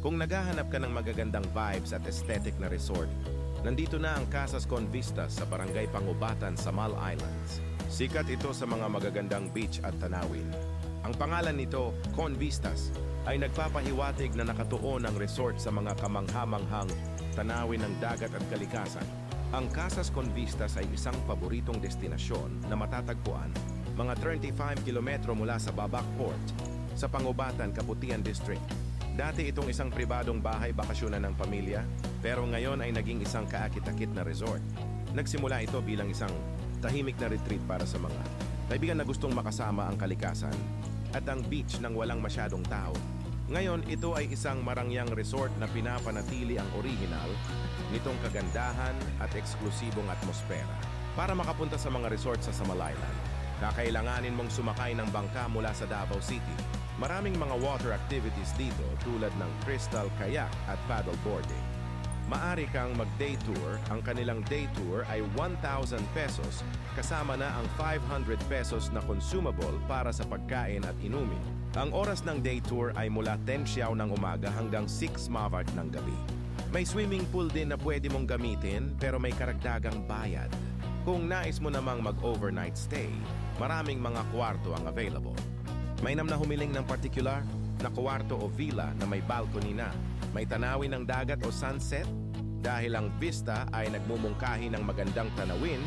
Kung naghahanap ka ng magagandang vibes at aesthetic na resort, nandito na ang Casas Con Vistas sa Barangay Pangubatan sa Mal Islands. Sikat ito sa mga magagandang beach at tanawin. Ang pangalan nito, Con Vistas, ay nagpapahiwatig na nakatuon ang resort sa mga kamangha-manghang tanawin ng dagat at kalikasan. Ang Casas Con Vistas ay isang paboritong destinasyon na matatagpuan mga 35 kilometro mula sa Babac Port sa Pangubatan, Kaputian District. Dati itong isang pribadong bahay bakasyonan ng pamilya, pero ngayon ay naging isang kaakit-akit na resort. Nagsimula ito bilang isang tahimik na retreat para sa mga kaibigan na gustong makasama ang kalikasan at ang beach nang walang masyadong tao. Ngayon, ito ay isang marangyang resort na pinapanatili ang orihinal nitong kagandahan at eksklusibong atmosfera. Para makapunta sa mga resort sa Samal Island, kakailanganin mong sumakay ng bangka mula sa Davao City. Maraming mga water activities dito tulad ng crystal kayak at paddle boarding. Maari kang mag-day tour. Ang kanilang day tour ay 1,000 pesos kasama na ang 500 pesos na consumable para sa pagkain at inumin. Ang oras ng day tour ay mula 10 siyaw ng umaga hanggang 6 mavat ng gabi. May swimming pool din na pwede mong gamitin pero may karagdagang bayad. Kung nais mo namang mag-overnight stay, maraming mga kwarto ang available. Mainam na humiling ng particular na kwarto o villa na may balcony na, may tanawin ng dagat o sunset dahil ang vista ay nagmumungkahi ng magandang tanawin,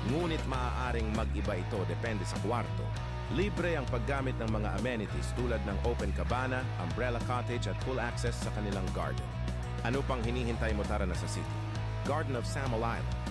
ngunit maaaring mag-iba ito depende sa kwarto. Libre ang paggamit ng mga amenities tulad ng open cabana, umbrella cottage at full access sa kanilang garden. Ano pang hinihintay mo, tara na sa city? Garden of Samal Island.